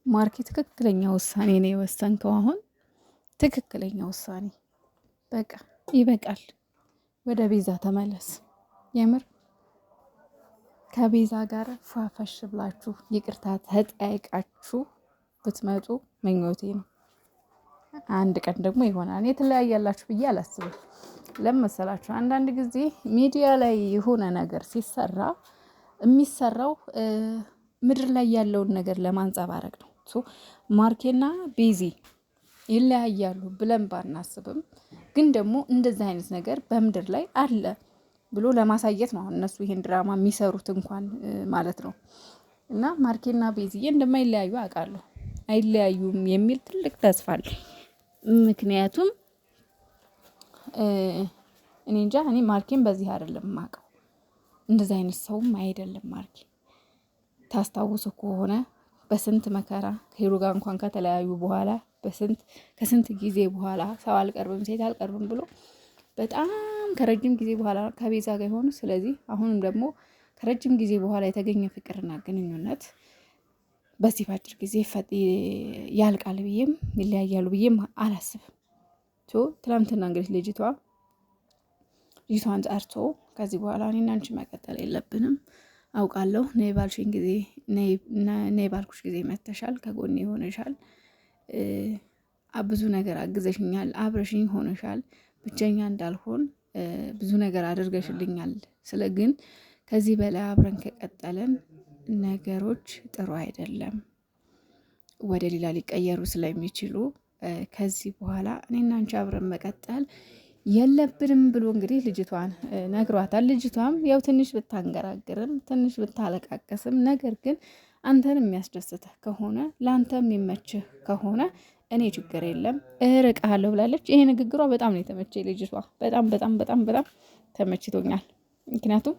ማርኬ ትክክለኛ ውሳኔ ነው የወሰንከው። አሁን ትክክለኛ ውሳኔ በቃ ይበቃል። ወደ ቤዛ ተመለስ። የምር ከቤዛ ጋር ፏፈሽ ብላችሁ ይቅርታ ተጠያይቃችሁ ብትመጡ ምኞቴ ነው። አንድ ቀን ደግሞ ይሆናል። የተለያያላችሁ ብዬ አላስብም። ለመሰላችሁ አንዳንድ ጊዜ ሚዲያ ላይ የሆነ ነገር ሲሰራ የሚሰራው ምድር ላይ ያለውን ነገር ለማንጸባረቅ ነው። ማርኬና ቤዚ ይለያያሉ ብለን ባናስብም ግን ደግሞ እንደዚህ አይነት ነገር በምድር ላይ አለ ብሎ ለማሳየት ነው እነሱ ይሄን ድራማ የሚሰሩት እንኳን ማለት ነው። እና ማርኬና ቤዚዬ እንደማይለያዩ አውቃለሁ። አይለያዩም የሚል ትልቅ ተስፋ አለ። ምክንያቱም እኔ እንጃ እኔ ማርኬን በዚህ አይደለም የማውቀው። እንደዚህ አይነት ሰውም አይደለም ማርኬ። ታስታውሱ ከሆነ በስንት መከራ ከሄሉ ጋር እንኳን ከተለያዩ በኋላ ከስንት ጊዜ በኋላ ሰው አልቀርብም ሴት አልቀርብም ብሎ በጣም ከረጅም ጊዜ በኋላ ከቤዛ ጋር የሆኑ። ስለዚህ አሁንም ደግሞ ከረጅም ጊዜ በኋላ የተገኘ ፍቅርና ግንኙነት በዚህ ባጭር ጊዜ ያልቃል ብዬም ይለያያሉ ብዬም አላስብም። ትላንትና እንግዲህ ልጅቷን ጠርቶ ከዚህ በኋላ እኔና አንቺ መቀጠል የለብንም አውቃለሁ፣ ነይ ባልሽኝ ጊዜ ነይ ባልኩሽ ጊዜ መተሻል፣ ከጎኔ ሆነሻል፣ ብዙ ነገር አግዘሽኛል፣ አብረሽኝ ሆነሻል፣ ብቸኛ እንዳልሆን ብዙ ነገር አድርገሽልኛል። ግን ከዚህ በላይ አብረን ከቀጠለን ነገሮች ጥሩ አይደለም፣ ወደ ሌላ ሊቀየሩ ስለሚችሉ ከዚህ በኋላ እኔና አንቺ አብረን መቀጠል የለብንም ብሎ እንግዲህ ልጅቷን ነግሯታል። ልጅቷም ያው ትንሽ ብታንገራግርም ትንሽ ብታለቃቀስም ነገር ግን አንተን የሚያስደስትህ ከሆነ ለአንተ የሚመችህ ከሆነ እኔ ችግር የለም እርቃለሁ ብላለች። ይሄ ንግግሯ በጣም ነው የተመቸኝ ልጅቷ። በጣም በጣም በጣም በጣም ተመችቶኛል። ምክንያቱም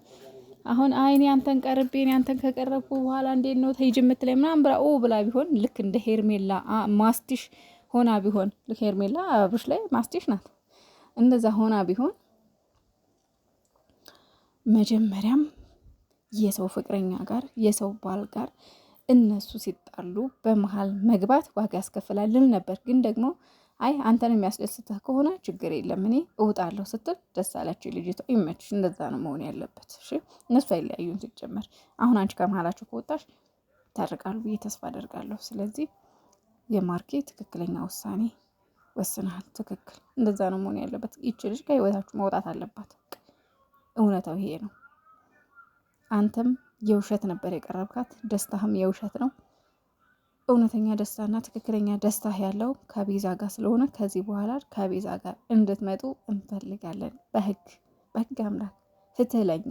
አሁን አይኔ አንተን ቀርቤ እኔ አንተን ከቀረብኩ በኋላ እንዴት ነው ተይጅ የምትለኝ ምናምን ብላ ቢሆን ልክ እንደ ሄርሜላ ማስቲሽ ሆና ቢሆን ልክ ሄርሜላ አብርሽ ላይ ማስቲሽ ናት። እንደዛ ሆና ቢሆን መጀመሪያም የሰው ፍቅረኛ ጋር የሰው ባል ጋር እነሱ ሲጣሉ በመሀል መግባት ዋጋ ያስከፍላልን ነበር። ግን ደግሞ አይ አንተን የሚያስደስትህ ከሆነ ችግር የለም እኔ እውጣለሁ ስትል ደስ አላቸው ልጅቷ። ይመችሽ፣ እንደዛ ነው መሆን ያለበት። እሺ እነሱ አይለያዩም ሲጀመር። አሁን አንቺ ከመሀላቸው ከወጣሽ ታርቃሉ ብዬ ተስፋ አደርጋለሁ። ስለዚህ የማርኬ ትክክለኛ ውሳኔ ወስናል። ትክክል፣ እንደዛ ነው መሆን ያለበት። ይቺ ልጅ ከህይወታችሁ መውጣት አለባት። እውነታው ይሄ ነው። አንተም የውሸት ነበር የቀረብካት፣ ደስታህም የውሸት ነው። እውነተኛ ደስታና ትክክለኛ ደስታ ያለው ከቤዛ ጋር ስለሆነ ከዚህ በኋላ ከቤዛ ጋር እንድትመጡ እንፈልጋለን። በህግ አምላክ ፍትህ ለኛ